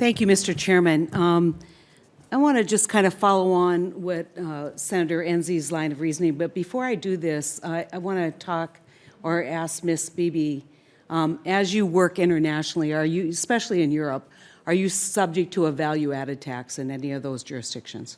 Thank you, Mr. Chairman. I want to just kind of follow on with Senator Enzi's line of reasoning, but before I do this, I want to talk or ask Ms. Beebe, as you work internationally, are you, especially in Europe, are you subject to a value-added tax in any of those jurisdictions?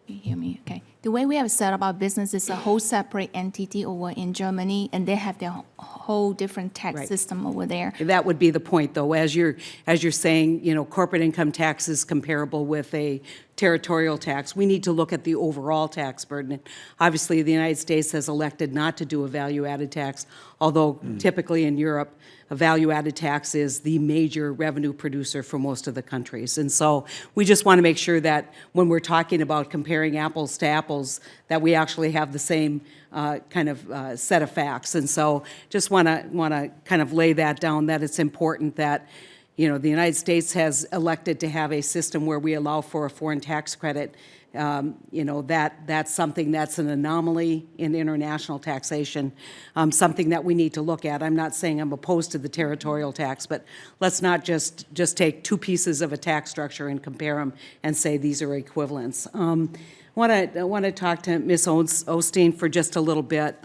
Can you hear me? Okay. The way we have set up our business is a whole separate entity over in Germany, and they have their whole different tax system over there. That would be the point, though. As you're saying, you know, corporate income tax is comparable with a territorial tax. We need to look at the overall tax burden. Obviously, the United States has elected not to do a value-added tax, although typically in Europe, a value-added tax is the major revenue producer for most of the countries. And so we just want to make sure that when we're talking about comparing apples to apples, that we actually have the same kind of set of facts. And so just want to kind of lay that down, that it's important that, you know, the United States has elected to have a system where we allow for a foreign tax credit. You know, that's something that's an anomaly in international taxation, something that we need to look at. I'm not saying I'm opposed to the territorial tax, but let's not just take two pieces of a tax structure and compare them and say these are equivalents. I want to talk to Ms. Osteen for just a little bit.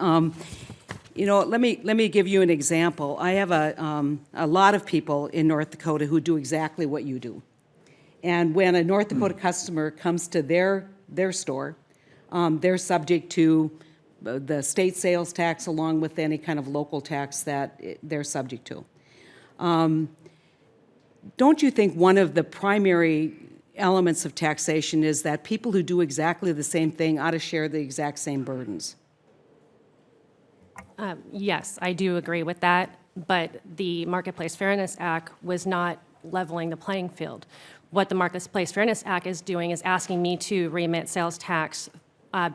You know, let me give you an example. I have a lot of people in North Dakota who do exactly what you do. And when a North Dakota customer comes to their store, they're subject to the state sales tax along with any kind of local tax that they're subject to. Don't you think one of the primary elements of taxation is that people who do exactly the same thing ought to share the exact same burdens? Yes, I do agree with that, but the Marketplace Fairness Act was not leveling the playing field. What the Marketplace Fairness Act is doing is asking me to remit sales tax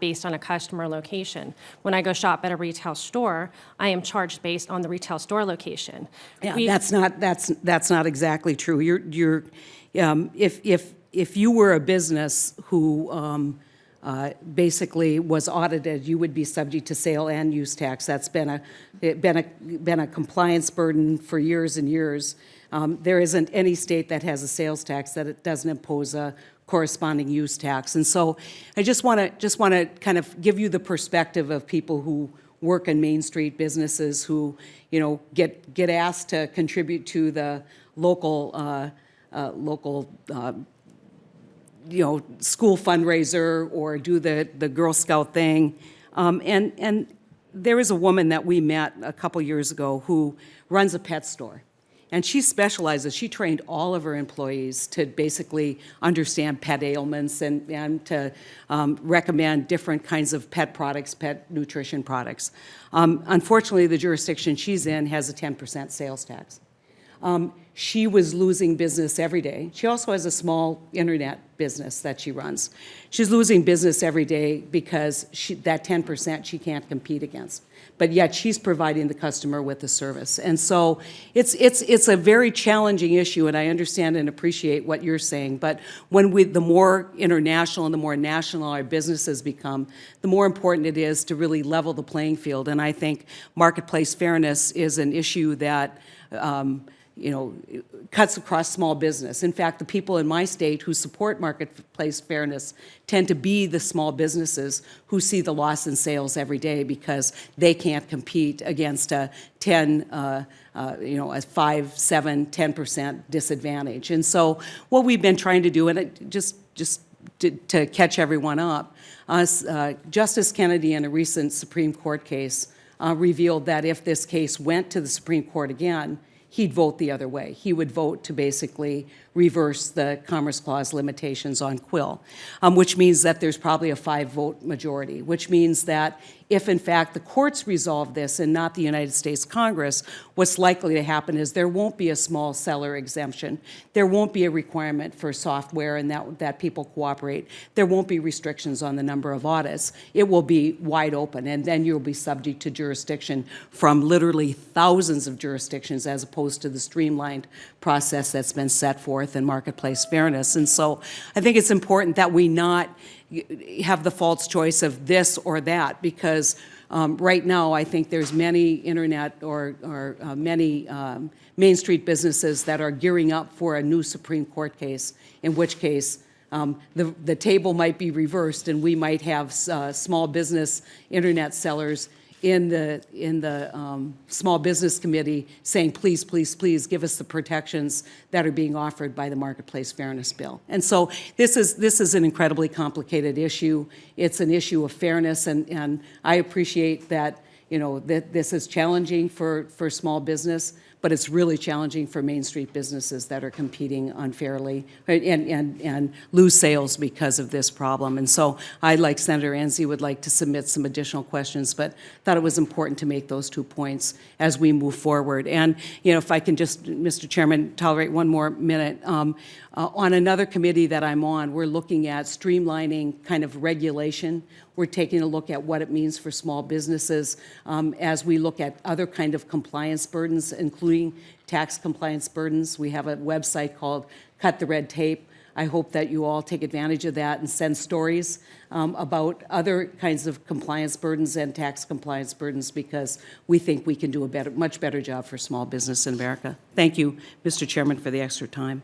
based on a customer location. When I go shop at a retail store, I am charged based on the retail store location. Yeah, that's not exactly true. If you were a business who basically was audited, you would be subject to sale and use tax. That's been a compliance burden for years and years. There isn't any state that has a sales tax that it doesn't impose a corresponding use tax. And so I just want to kind of give you the perspective of people who work in Main Street businesses who, you know, get asked to contribute to the local you know, school fundraiser or do the Girl Scout thing. And there is a woman that we met a couple years ago who runs a pet store. And she specializes, she trained all of her employees to basically understand pet ailments and to recommend different kinds of pet products, pet nutrition products. Unfortunately, the jurisdiction she's in has a 10% sales tax. She was losing business every day. She also has a small internet business that she runs. She's losing business every day because that 10% she can't compete against. But yet she's providing the customer with the service. And so it's a very challenging issue, and I understand and appreciate what you're saying. But when the more international and the more national our businesses become, the more important it is to really level the playing field. And I think marketplace fairness is an issue that you know, cuts across small business. In fact, the people in my state who support marketplace fairness tend to be the small businesses who see the loss in sales every day because they can't compete against a 10, you know, a 5, 7, 10% disadvantage. And so what we've been trying to do, and just to catch everyone up, Justice Kennedy in a recent Supreme Court case revealed that if this case went to the Supreme Court again, he'd vote the other way. He would vote to basically reverse the Commerce Clause limitations on quill, which means that there's probably a 5-vote majority, which means that if, in fact, the courts resolve this and not the United States Congress, what's likely to happen is there won't be a small seller exemption. There won't be a requirement for software and that people cooperate. There won't be restrictions on the number of audits. It will be wide open, and then you'll be subject to jurisdiction from literally thousands of jurisdictions as opposed to the streamlined process that's been set forth in marketplace fairness. And so I think it's important that we not have the false choice of this or that, because Right now, I think there's many internet or many Main Street businesses that are gearing up for a new Supreme Court case, in which case the table might be reversed, and we might have small business internet sellers in the Small Business Committee saying, please, please, please give us the protections that are being offered by the Marketplace Fairness Bill. And so this is an incredibly complicated issue. It's an issue of fairness, and I appreciate that, that this is challenging for small business, but it's really challenging for Main Street businesses that are competing unfairly and lose sales because of this problem. And so I, like Senator Enzi, would like to submit some additional questions, but thought it was important to make those 2 points as we move forward. And, if I can just, Mr. Chairman, tolerate one more minute. On another committee that I'm on, we're looking at streamlining kind of regulation. We're taking a look at what it means for small businesses as we look at other kind of compliance burdens, including tax compliance burdens. We have a website called Cut the Red Tape. I hope that you all take advantage of that and send stories about other kinds of compliance burdens and tax compliance burdens, because we think we can do a much better job for small business in America. Thank you, Mr. Chairman, for the extra time.